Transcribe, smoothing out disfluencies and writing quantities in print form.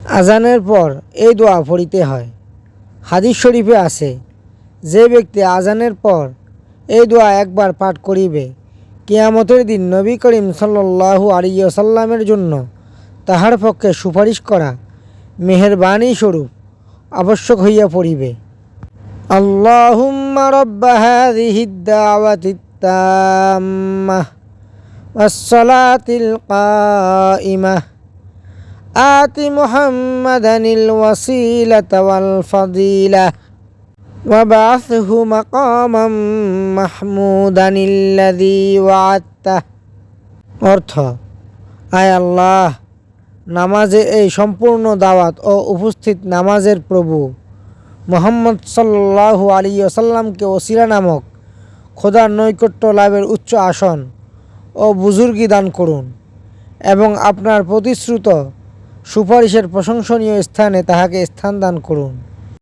আজানের পর এই দোয়া পড়িতে হয়। হাদিস শরীফে আছে, যে ব্যক্তি আজানের পর এই দোয়া একবার পাঠ করিবে, কিয়ামতের দিন নবী করিম সাল্লাল্লাহু আলাইহি ওয়াসাল্লামের জন্য তাহার পক্ষে সুপারিশ করা মেহেরবানি স্বরূপ আবশ্যক হইয়া পড়িবে। আল্লাহুম্মা রাব্বা হাযিহিদ দাওয়াতিত তাম্মাহ ওয়াস সালাতিল কাইমাহ আতি মুহাম্মাদানিল ওয়াসিলাতা ওয়াল ফাদিলাহ ওয়াবআসহু মাকামাম মাহমুদানিল্লাযী ওয়া'আদতাহ। অর্থ, আয় আল্লাহ, নামাজে এই সম্পূর্ণ দাওয়াত ও উপস্থিত নামাজের প্রভু মুহাম্মদ সাল্লাল্লাহু আলাইহি ওয়াসাল্লামকে ওসিলা নামক খোদার নৈকট্য লাভের উচ্চ আসন ও বুজুর্গি দান করুন এবং আপনার প্রতিশ্রুত সুপারিশের প্রশংসনীয় স্থানে তাহাকে স্থান দান করুন।